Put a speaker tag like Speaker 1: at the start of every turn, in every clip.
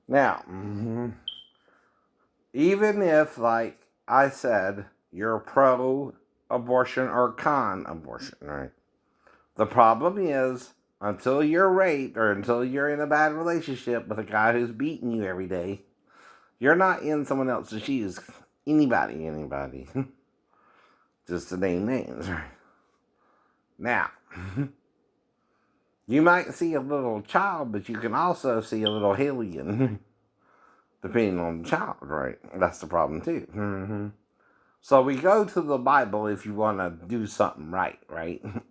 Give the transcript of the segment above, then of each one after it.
Speaker 1: Now, even if, like I said, you're pro-abortion or con-abortion, right? The problem is, until you're raped or until you're in a bad relationship with a guy who's beating you every day, you're not in someone else's shoes. Anybody. Just to name names, right? Now, you might see a little child, but you can also see a little alien, depending on the child, right? That's the problem, too. So we go to the Bible if you want to do something right?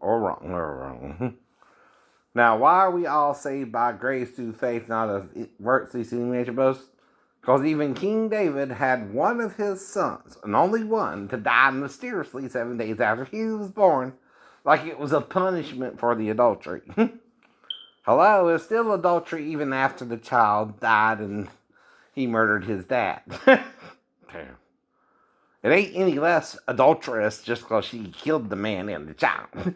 Speaker 1: Or wrong. Now, why are we all saved by grace through faith, not of works, these nature boast? Because even King David had one of his sons, and only one, to die mysteriously 7 days after he was born, like it was a punishment for the adultery. Hello, it's still adultery even after the child died and he murdered his dad. Damn. It ain't any less adulterous just because she killed the man and the child. You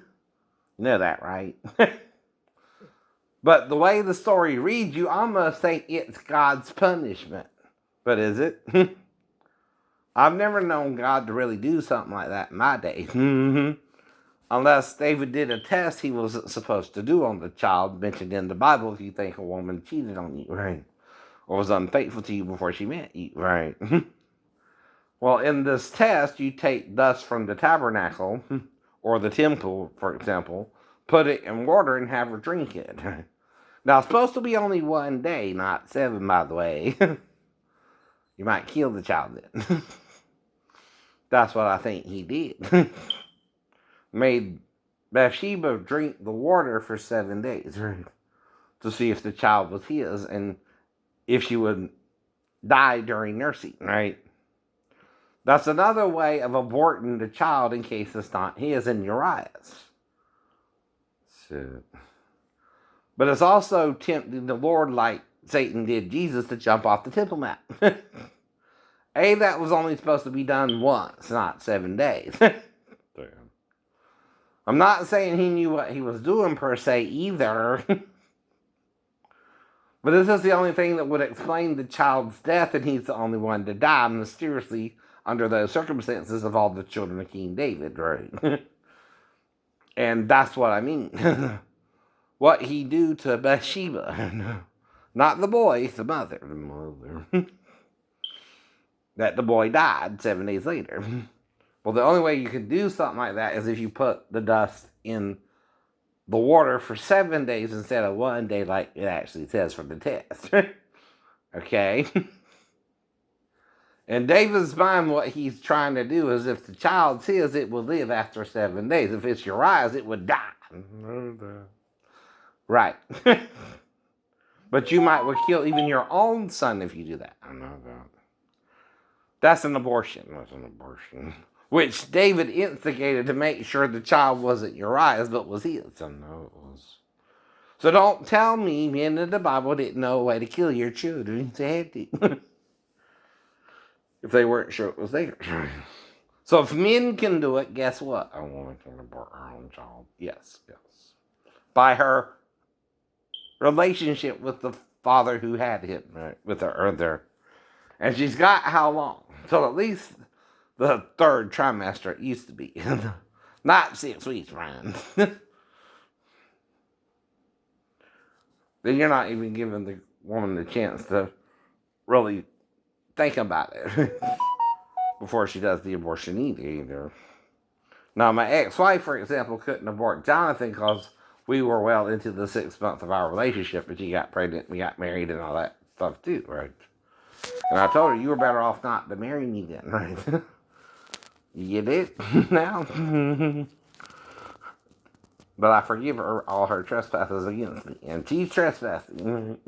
Speaker 1: know that, right? But the way the story reads, you almost think it's God's punishment. But is it? I've never known God to really do something like that in my day. Unless David did a test he wasn't supposed to do on the child mentioned in the Bible if you think a woman cheated on you, right? Or was unfaithful to you before she met you, right? Well, in this test, you take dust from the tabernacle or the temple, for example, put it in water and have her drink it. Now, it's supposed to be only 1 day, not 7, by the way. You might kill the child then. That's what I think he did. Made Bathsheba drink the water for 7 days, right? To see if the child was his and if she would die during nursing, right? That's another way of aborting the child in case it's not his and Uriah's. So, but it's also tempting the Lord like Satan did Jesus to jump off the Temple Mount. That was only supposed to be done once, not 7 days. I'm not saying he knew what he was doing per se either. But this is the only thing that would explain the child's death, and he's the only one to die mysteriously under those circumstances of all the children of King David, right? And that's what I mean. What he do to Bathsheba. Not the boy, the mother. That the boy died 7 days later. Well, the only way you could do something like that is if you put the dust in the water for 7 days instead of 1 day like it actually says for the test. Okay? In David's mind, what he's trying to do is if the child's his, it will live after 7 days. If it's Uriah's, it would die. Right. But you might kill even your own son if you do that. I know that. That's an abortion. Which David instigated to make sure the child wasn't Uriah's, but was his. I know it was. So don't tell me men in the Bible didn't know a way to kill your children. They had to. If they weren't sure it was theirs. So if men can do it, guess what? A woman can abort her own child. Yes. By her relationship with the father who had him, right? With her. And she's got how long? Till at least the 3rd trimester it used to be. Not 6 weeks, Ryan. Then you're not even giving the woman the chance to really think about it before she does the abortion either. Now, my ex-wife, for example, couldn't abort Jonathan because we were well into the 6th month of our relationship, and she got pregnant, we got married, and all that stuff too, right? And I told her, you were better off not to marry me then, right? You did now. But I forgive her all her trespasses against me. And she's trespassing.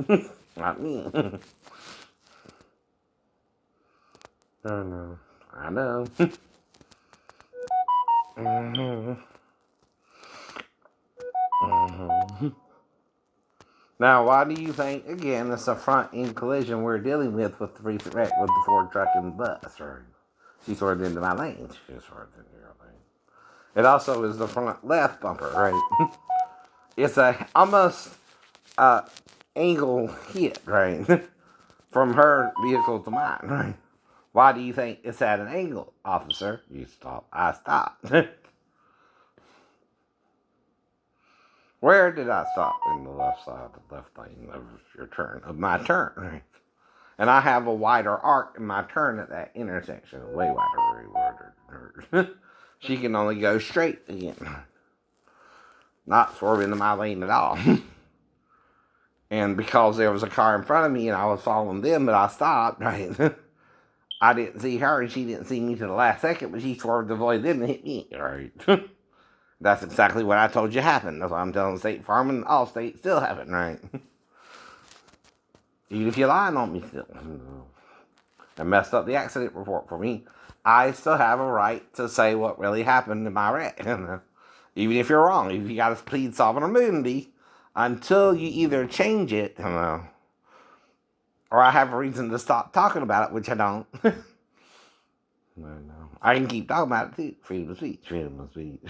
Speaker 1: Not me. I know. Now, why do you think, again, it's a front-end collision we're dealing with the recent wreck with the Ford truck and the bus? Or she swerved into my lane. She swerved into your lane. It also is the front left bumper, right? It's a almost angle hit, right? from her vehicle to mine, right? Why do you think it's at an angle, officer? You stop. I stopped. Where did I stop? In the left side, the left lane of your turn, of my turn, right? And I have a wider arc in my turn at that intersection. Way wider, way wider. She can only go straight again. Not swerve into my lane at all. And because there was a car in front of me and I was following them, but I stopped, right? I didn't see her and she didn't see me to the last second, but she swerved to avoid them and hit me, right? That's exactly what I told you happened. That's why I'm telling State Farm and all states still happened, right? Even if you're lying on me still. And messed up the accident report for me, I still have a right to say what really happened in my wreck. Even if you're wrong, if you got to plead sovereign immunity until you either change it, or I have a reason to stop talking about it, which I don't. I can keep talking about it too. Freedom of speech, freedom of speech.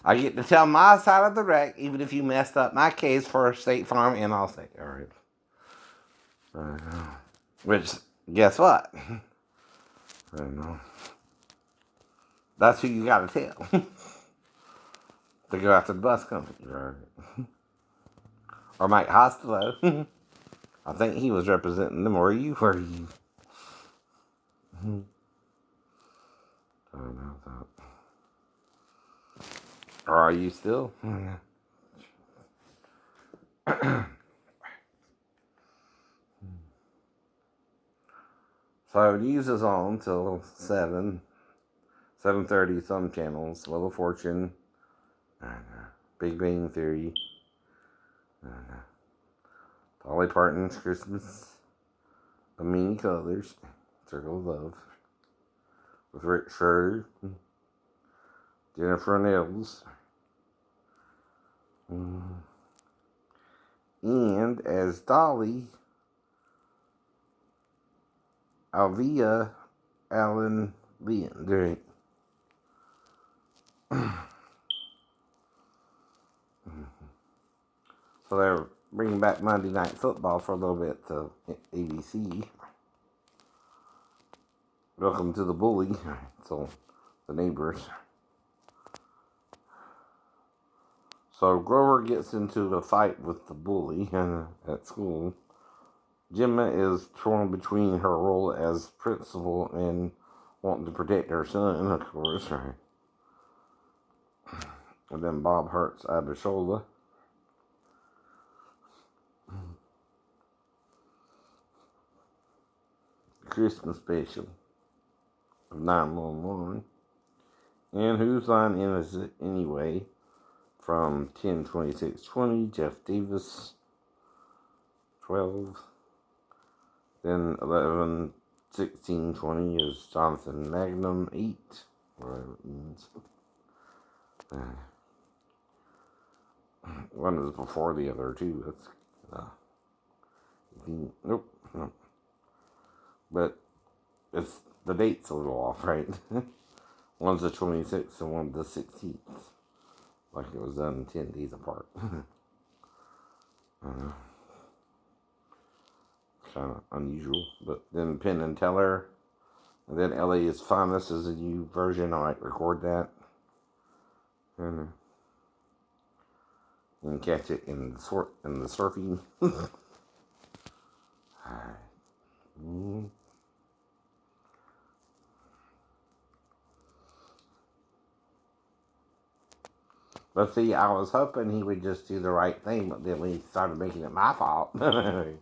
Speaker 1: I get to tell my side of the wreck, even if you messed up my case for State Farm and Allstate. All right. Which, guess what? I don't know. That's who you gotta tell. To go after the bus company, right? Or Mike Hostelow. I think he was representing them. Or you? Were you? I don't know. Or are you still? So news is on till 7:30. Some channels. Wheel of Fortune. Big Bang Theory. Dolly Parton's Christmas. A Many Colors. Circle of Love. With Rick Schroeder. Jennifer Nels. And as Dolly, Alvia Allen Leon. So they're bringing back Monday Night Football for a little bit to ABC. Welcome to the Bully. So the neighbors. So Grover gets into a fight with the bully at school. Gemma is torn between her role as principal and wanting to protect her son, of course, right? And then Bob hurts Abishola. Christmas special of 911. And Whose Line Is It Anyway? From 10/26/20, Jeff Davis, 12. Then 11/16/20 is Jonathan Magnum, 8. Whatever it means. One is before the other two. That's nope. But it's the date's a little off, right? One's the 26th and one's the 16th. Like it was done 10 days apart. Kind of unusual. But then Penn and Teller. And then LA is Finest is a new version. I might record that. And catch it in the surfing. But see, I was hoping he would just do the right thing, but then when he started making it my fault, I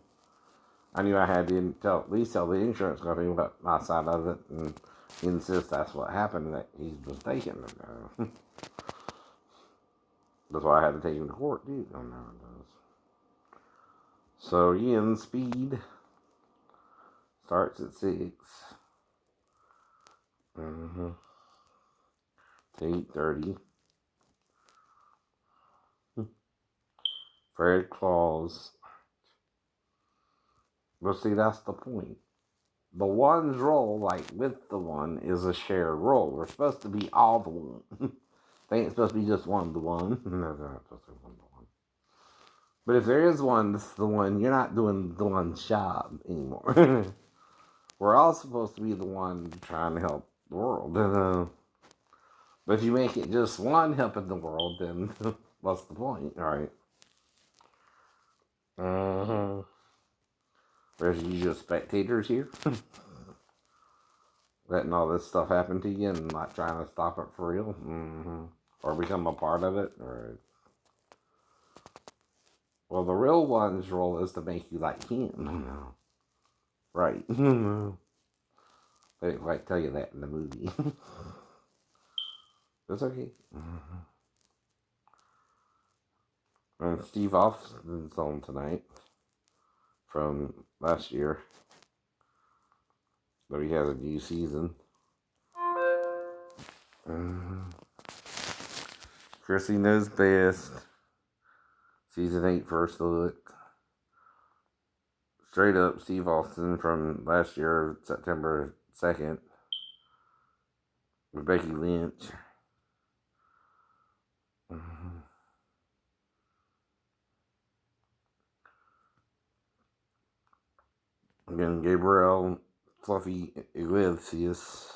Speaker 1: knew I had to at least tell the insurance company about my side of it and insist that's what happened, that he's mistaken. That's why I had to take him to court, too. I don't know how it does. So, again, Speed starts at 6. To 8:30. Fred Claus. But see, that's the point. The one's role, like with the one, is a shared role. We're supposed to be all the one. They ain't supposed to be just one to one. No, they're not supposed to be one to one. But if there is one, this is the one, you're not doing the one's job anymore. We're all supposed to be the one trying to help the world. But if you make it just one helping the world, then what's the point, right? Uh-huh. Whereas you just spectators here, letting all this stuff happen to you and not trying to stop it for real, or become a part of it, or well, the real one's role is to make you like him, right? They didn't quite tell you that in the movie. That's okay. And Steve Austin's on tonight from last year, but he has a new season. Chrissy Knows Best. Season 8 first look. Straight up Steve Austin from last year, September 2nd. With Becky Lynch. Again, Gabriel Fluffy Iglesias.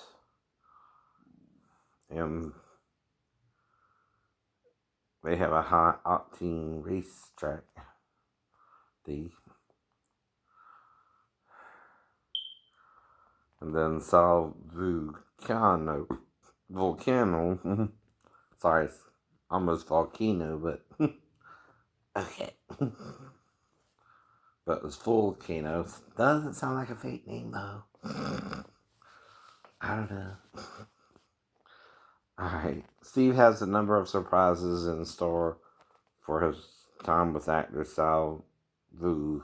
Speaker 1: And they have a high octane racetrack. And then Sal Volcano. Sorry, it's almost volcano, but okay. But it's volcano. Doesn't sound like a fake name though. I don't know. Alright. Steve has a number of surprises in store for his time with actor Sal Volcano.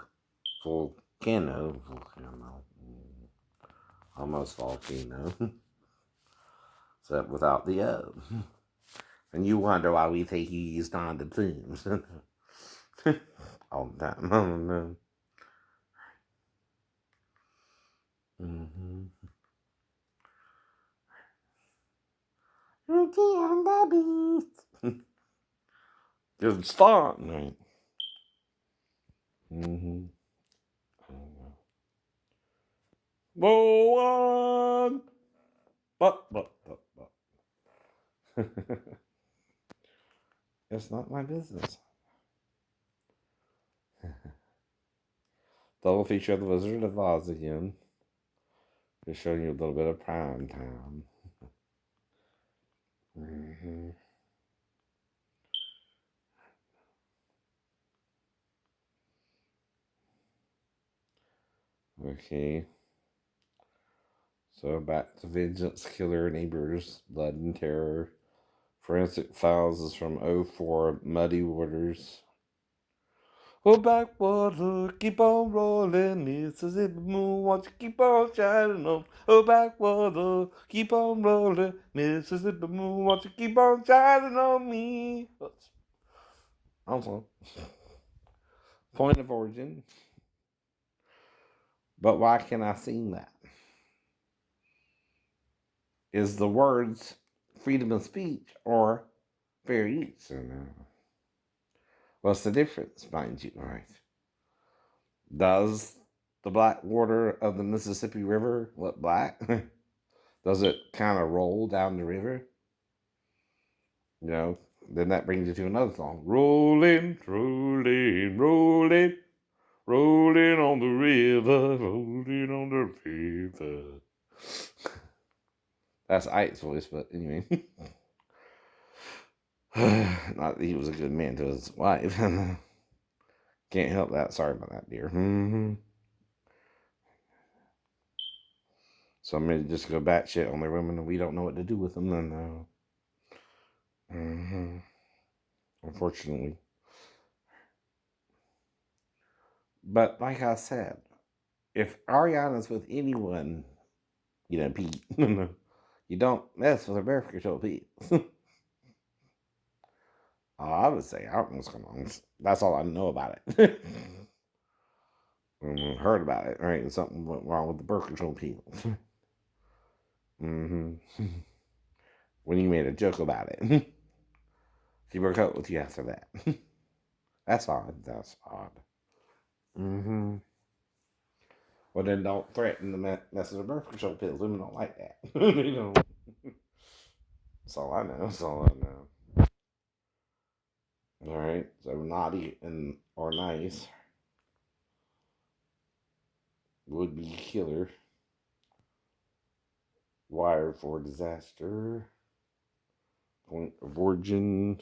Speaker 1: Almost volcano. Except without the O. And you wonder why we think he used on the plumes. All the time. I don't know. Beauty and the Beast. Good start, right? Go on. But. It's not my business. Double feature of The Wizard of Oz again. Just showing you a little bit of prime time. Okay. So back to Vengeance Killer Neighbors, Blood and Terror. Forensic Files is from '04, Muddy Waters. Oh, backwater, keep on rolling, Mississippi moon, won't you keep on shining on? Oh, backwater, keep on rolling, Mississippi moon, won't you keep on shining on me? Also, point of origin. But why can I sing that? Is the words freedom of speech or fair use? What's the difference, mind you, right? Does the black water of the Mississippi River look black? Does it kind of roll down the river? You know, then that brings you to another song. Rolling, rolling, rolling, rolling on the river, rolling on the river. That's Ike's voice, but anyway. Not that he was a good man to his wife. Can't help that. Sorry about that, dear. So I'm going to just go batshit on the women and we don't know what to do with them. Then, unfortunately. But like I said, if Ariana's with anyone, Pete, you don't mess with a birth control, Pete. I would say, I don't know what's going on. That's all I know about it. Heard about it, right? Something went wrong with the birth control people. When you made a joke about it. She broke up with you after that. That's odd. That's odd. Mm-hmm. Well, then don't threaten the mess of the birth control pills. Women don't like that. You know. That's all I know. That's all I know. All right. So naughty and or nice would be killer. Wired for disaster. Point of origin.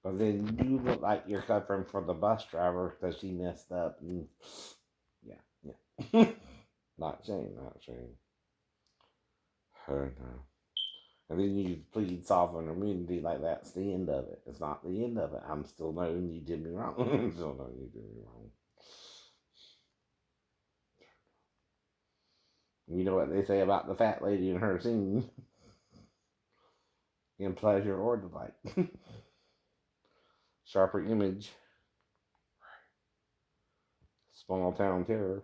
Speaker 1: But then you look like you're suffering for the bus driver because she messed up. And yeah. Not Shane, not Shane. No. And then you plead sovereign immunity like that's the end of it. It's not the end of it. I'm still knowing you did me wrong. I'm still knowing you did me wrong. You know what they say about the fat lady and her scene in Pleasure or Delight. Sharper image. Small town terror.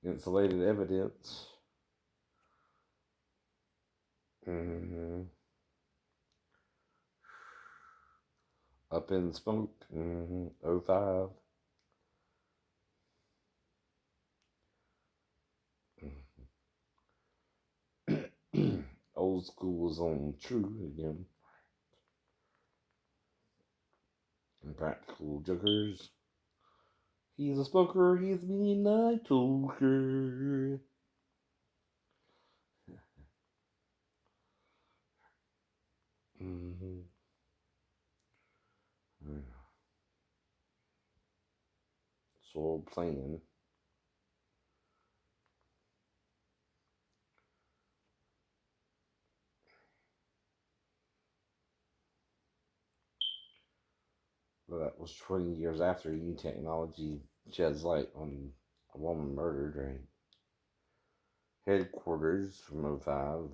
Speaker 1: Insulated evidence. Mm-hmm. Up in smoke. Mm-hmm. 05. Old school is on true again. Impractical jokers. He's a smoker, he's a midnight toker. Mm-hmm. So playing. But that was 20 years after new technology sheds light on a woman murdered, right? Headquarters from '05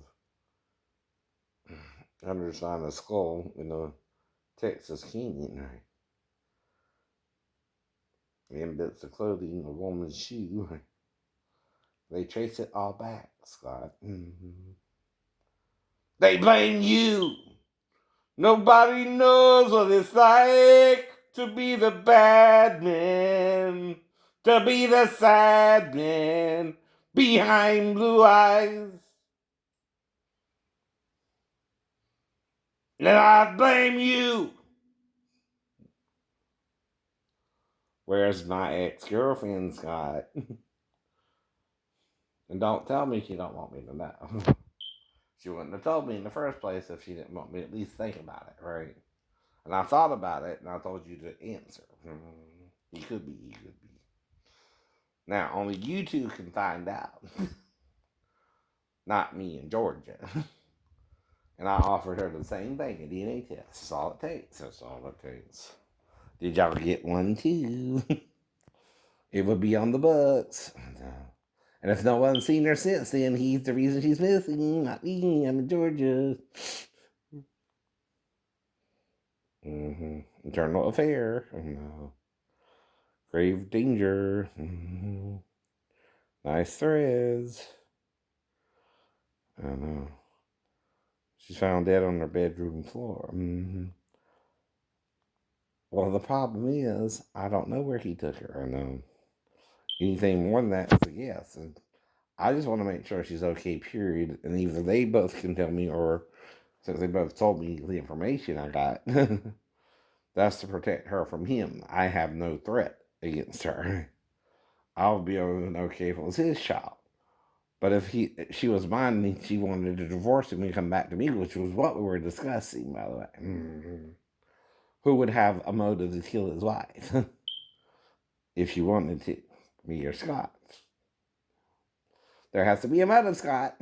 Speaker 1: undersigned a skull in a Texas canyon, right? And bits of clothing, a woman's shoe. Right? They trace it all back, Scott. Mm-hmm. They blame you. Nobody knows what it's like to be the bad man, to be the sad man behind blue eyes. And I blame you. Where's my ex-girlfriend, Scott? And don't tell me she don't want me to know. She wouldn't have told me in the first place if she didn't want me to at least think about it, right? And I thought about it, and I told you to answer. He could be, he could be. Now, only you two can find out. Not me in Georgia. And I offered her the same thing, a DNA test. That's all it takes. That's all it takes. Did y'all get one too? It would be on the books. And if no one's seen her since then, he's the reason she's missing. Not me. I'm in Georgia. Mm-hmm. Internal affair. No. Grave danger. Mm-hmm. Nice threads. I know. She's found dead on her bedroom floor. Mm-hmm. Well, the problem is, I don't know where he took her. I know. Anything more than that is a guess. And I just want to make sure she's okay, period. And either they both can tell me, or since they both told me the information I got, that's to protect her from him. I have no threat against her. I'll be okay if it was his child. But if she was mine and she wanted to divorce him and come back to me, which was what we were discussing, by the way, who would have a motive to kill his wife if she wanted to? Me or Scott? There has to be a motive, Scott.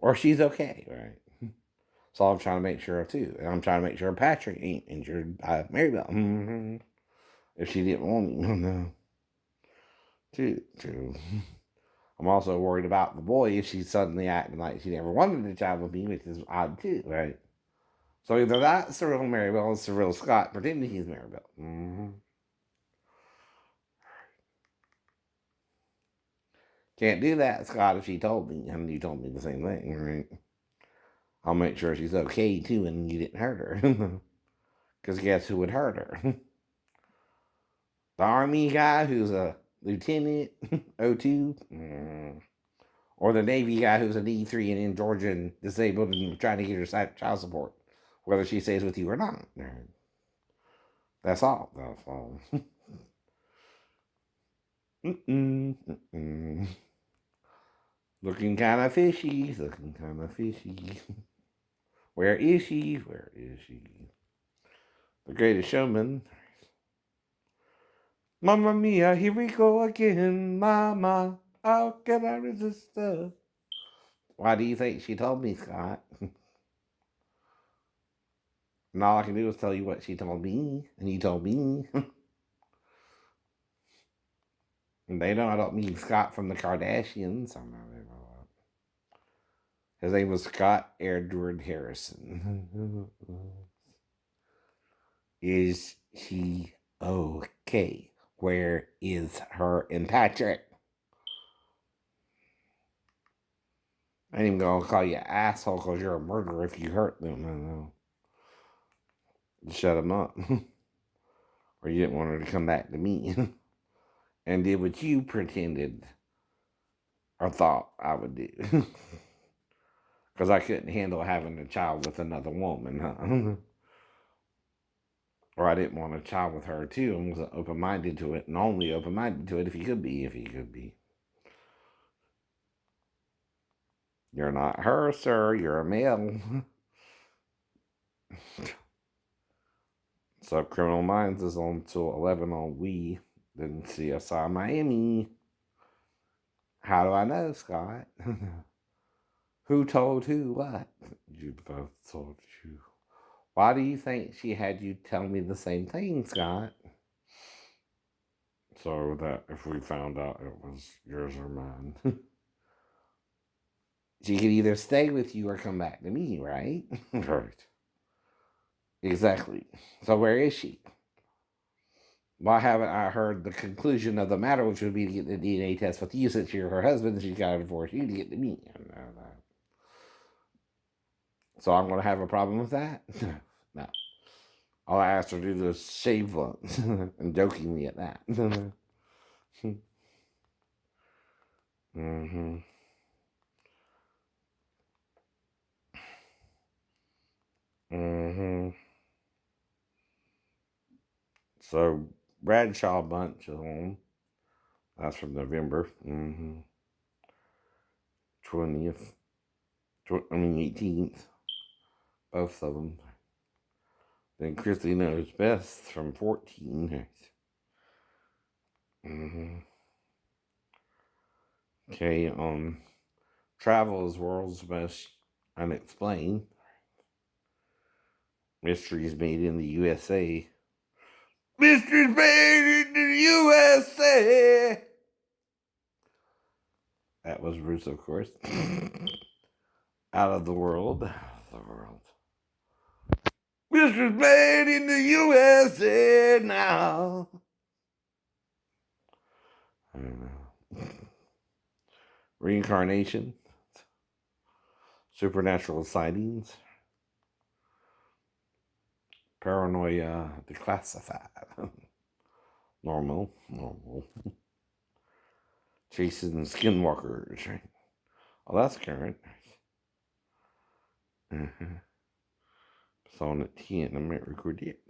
Speaker 1: Or she's okay, right? So I'm trying to make sure of too. And I'm trying to make sure Patrick ain't injured by Maribel. If she didn't want him, no. True. I'm also worried about the boy if she's suddenly acting like she never wanted a child with me, which is odd too, right? So either that's the real Maribel or it's the real Scott pretending he's Maribel. Can't do that, Scott, if she told me. And you told me the same thing, right? I'll make sure she's okay, too, and you didn't hurt her. Because guess who would hurt her? The Army guy who's a lieutenant, O2? Or the Navy guy who's a D3 and in Georgia and disabled and trying to get her child support, whether she stays with you or not. That's all. That's all. Looking kind of fishy. Looking kind of fishy. Where is she? Where is she? The Greatest Showman. Mamma mia, here we go again. Mama, how can I resist her? Why do you think she told me, Scott? And all I can do is tell you what she told me, and you told me. And they know I don't mean Scott from the Kardashians. I know they know that. His name was Scott Edward Harrison. Is she okay? Where is her and Patrick? I ain't even gonna call you asshole because you're a murderer if you hurt them. I know. Shut them up. Or you didn't want her to come back to me. And did what you pretended or thought I would do. Because I couldn't handle having a child with another woman, huh? Or I didn't want a child with her too, and was open-minded to it, and only open-minded to it if he could be. You're not her, sir. You're a male. So Criminal Minds is on till 11 on Wii. Then CSI Miami. How do I know, Scott? Who told who what? You both told you. Why do you think she had you tell me the same thing, Scott? So that if we found out it was yours or mine. She could either stay with you or come back to me, right? Right. Exactly. So where is she? Why haven't I heard the conclusion of the matter, which would be to get the DNA test with you since you're her husband and she's got to divorce you to get to me? So I'm going to have a problem with that? No. All I asked her to do is shave once, and jokingly at that. Mm-hmm. Mm-hmm. So Bradshaw Bunch is on. That's from November. Mm-hmm. 20th. 18th. Both of them. Then Christy Knows Best from 14. Mm-hmm. Okay, Travel is World's Most Unexplained. Mysteries Made in the USA. Mysteries Made in the USA! That was Bruce, of course. Out of the world. Out of the world. Mysteries Made in the USA now. I don't know. Reincarnation. Supernatural sightings. Paranoia Declassified. Normal. Chasing Skinwalkers, right? Oh, that's current. Mm-hmm. It's on at 10. I might record it.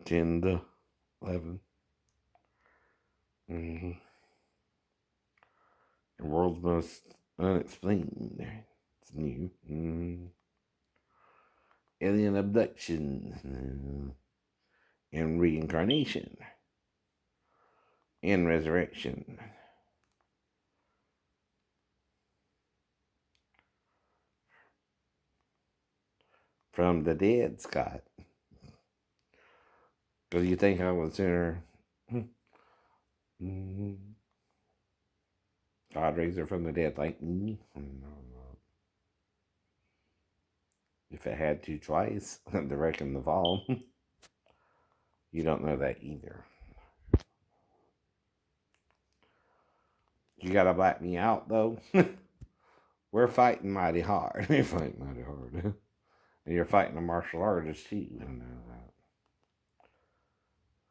Speaker 1: 10 to 11. Mm-hmm. The World's Most Unexplained. It's new. Mm-hmm. Alien abduction. And reincarnation. And resurrection. From the dead, Scott. Because you think I would sooner God raise her from the dead like me? No. If it had to twice, the wreck and the fall. You don't know that either. You gotta black me out, though. We're fighting mighty hard. We're fighting mighty hard. And you're fighting a martial artist, too.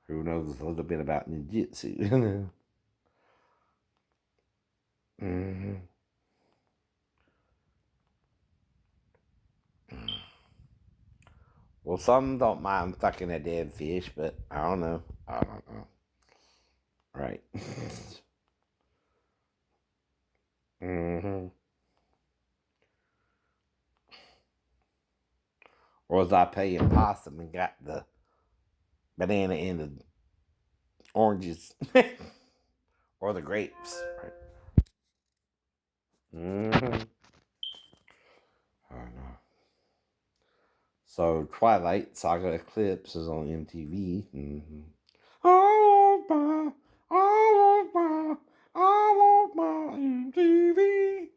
Speaker 1: Who knows a little bit about ninjutsu. Mm-hmm. Well, some don't mind fucking a dead fish, but I don't know. I don't know. Right. Mm-hmm. Or was I paying possum and got the banana and the oranges? Or the grapes. Right. Mm-hmm. I don't know. So Twilight Saga Eclipse is on MTV. Mm-hmm. I want my MTV.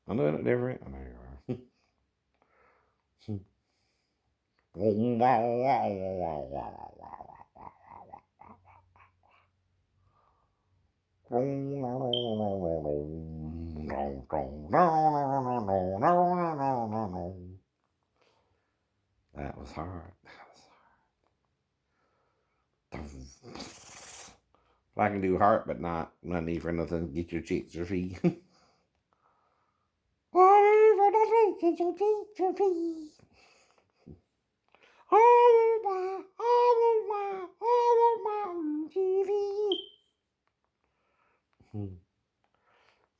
Speaker 1: I'm doing it different. I know you are. That was hard. I can do heart, but not need for nothing. Get your cheeks or fee. Get your cheeks or fee. TV.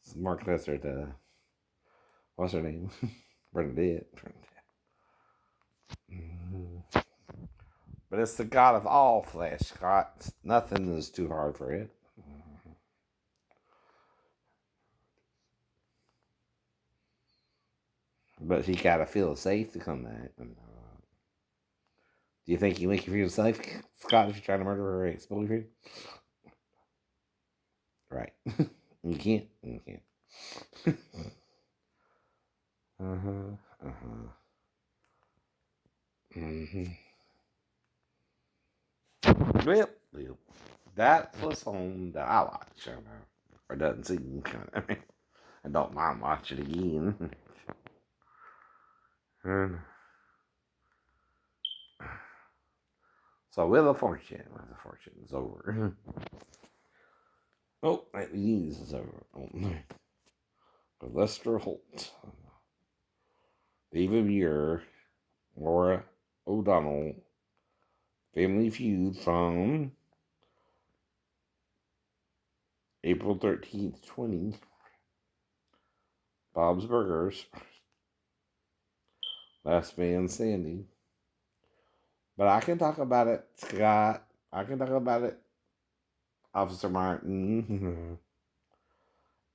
Speaker 1: It's Mark Lesser to what's her name? Bernadette. But it's the God of all flesh, Scott. Nothing is too hard for it. But he gotta feel safe to come back. Do you think you make you feel safe, Scott, if you're trying to murder her ex-boyfriend? Right. You can't. You can't. Uh-huh. Uh-huh. Mm-hmm. Yep. That was on that I watch, or doesn't seem kind of. I don't mind watching it again. So Wheel of Fortune is over. Oh, the news is over. Lester Holt, David Muir, Laura O'Donnell, Family Feud from April 13th, 20. Bob's Burgers, Last Man Standing. But I can talk about it, Scott. I can talk about it, Officer Martin.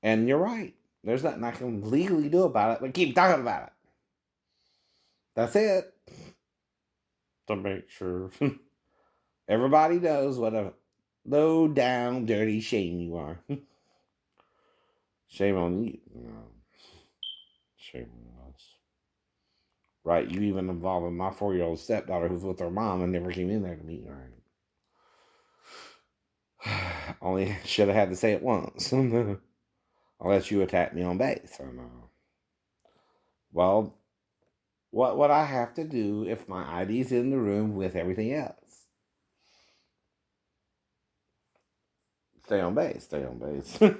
Speaker 1: And you're right. There's nothing I can legally do about it, but keep talking about it. That's it. To make sure everybody knows what a low down, dirty shame you are. Shame on you. Shame on us. Right, you even involved my 4-year-old stepdaughter who's with her mom and never came in there to meet her. Only should have had to say it once. Unless you attack me on base. Well, what would I have to do if my ID's in the room with everything else? Stay on base. Stay on base. If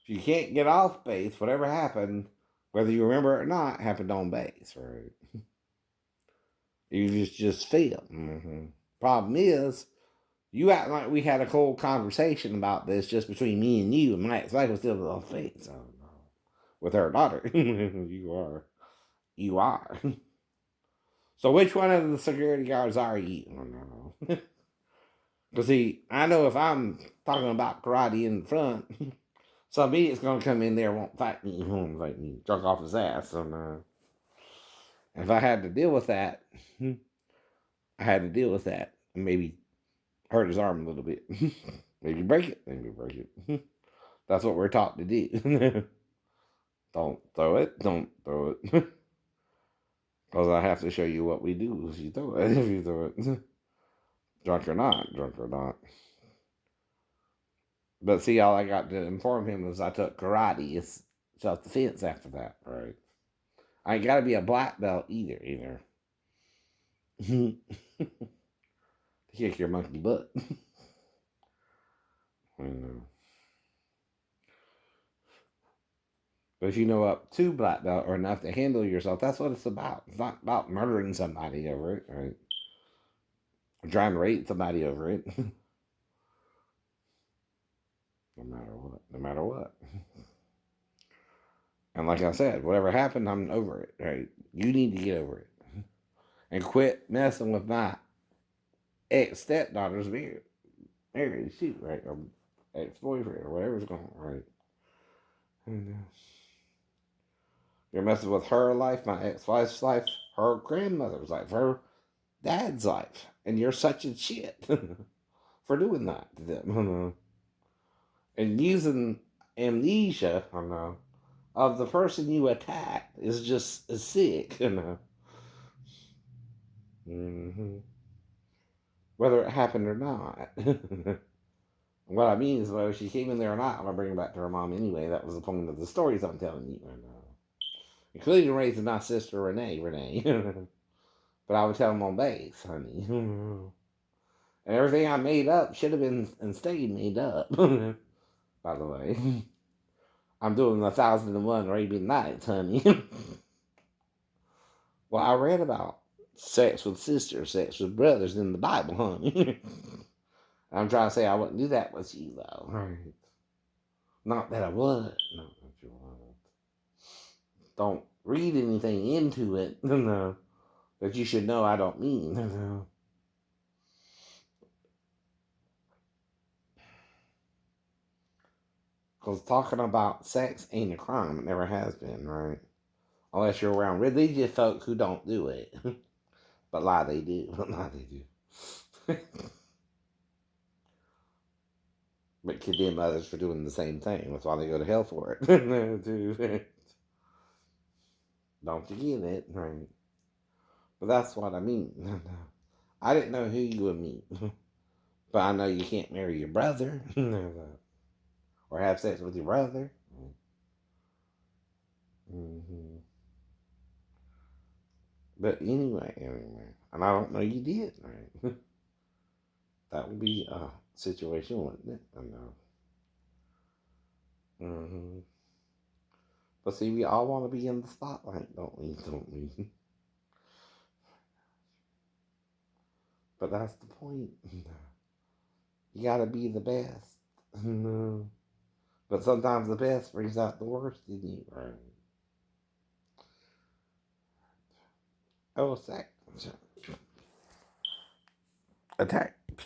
Speaker 1: you can't get off base, whatever happened, whether you remember it or not, happened on base, right? You just fail. Mm-hmm. Problem is, you act like we had a cold conversation about this just between me and you, and my ex-wife was still on face. With her daughter. You are. So which one of the security guards are you? I don't know. Because see, I know if I'm talking about karate in the front, some idiot's going to come in there and won't fight me. Won't fight me. Drunk off his ass. And if I had to deal with that, I had to deal with that. And maybe hurt his arm a little bit. Maybe break it. Maybe break it. That's what we're taught to do. Don't throw it. Don't throw it. Because I have to show you what we do if you throw it. If you throw it. Drunk or not. Drunk or not. But see, all I got to inform him was I took karate. It's self-defense after that, right? I ain't got to be a black belt either. To kick your monkey butt. I know. But if you know up to black belt or enough to handle yourself, that's what it's about. It's not about murdering somebody over it, right? Or trying to rape somebody over it. No matter what. No matter what. And like I said, whatever happened, I'm over it, right? You need to get over it. And quit messing with my ex stepdaughter's married shoot, right? Or ex boyfriend or whatever's going on, right? And, you're messing with her life, my ex wife's life, her grandmother's life, her dad's life. And you're such a shit for doing that to them. And using amnesia, of the person you attacked is just sick. Mm-hmm. Whether it happened or not. What I mean is, whether she came in there or not, I'm going to bring her back to her mom anyway. That was the point of the stories I'm telling you. Including raising my sister Renee. But I would tell them on base, honey. And everything I made up should have been and stayed made up. By the way. I'm doing 1,001 Arabian Nights, honey. Well, I read about sex with sisters, sex with brothers in the Bible, honey. I'm trying to say I wouldn't do that with you, though. Right. Not that I would. Not that you would. Don't read anything into it. No. That you should know I don't mean. No. Because talking about sex ain't a crime. It never has been, right? Unless you're around religious folk who don't do it. But lie they do. But lie they do. But condemn others for doing the same thing. That's why they go to hell for it. Don't you get it? Right. But that's what I mean. I didn't know who you would meet. But I know you can't marry your brother. Or have sex with your brother. Mm-hmm. But anyway. And I don't know you did, right? That would be a situation, wouldn't it? I know. Mm-hmm. But see, we all want to be in the spotlight, don't we? Don't we? But that's the point. You gotta be the best. No. But sometimes the best brings out the worst in you, right? Oh, attack.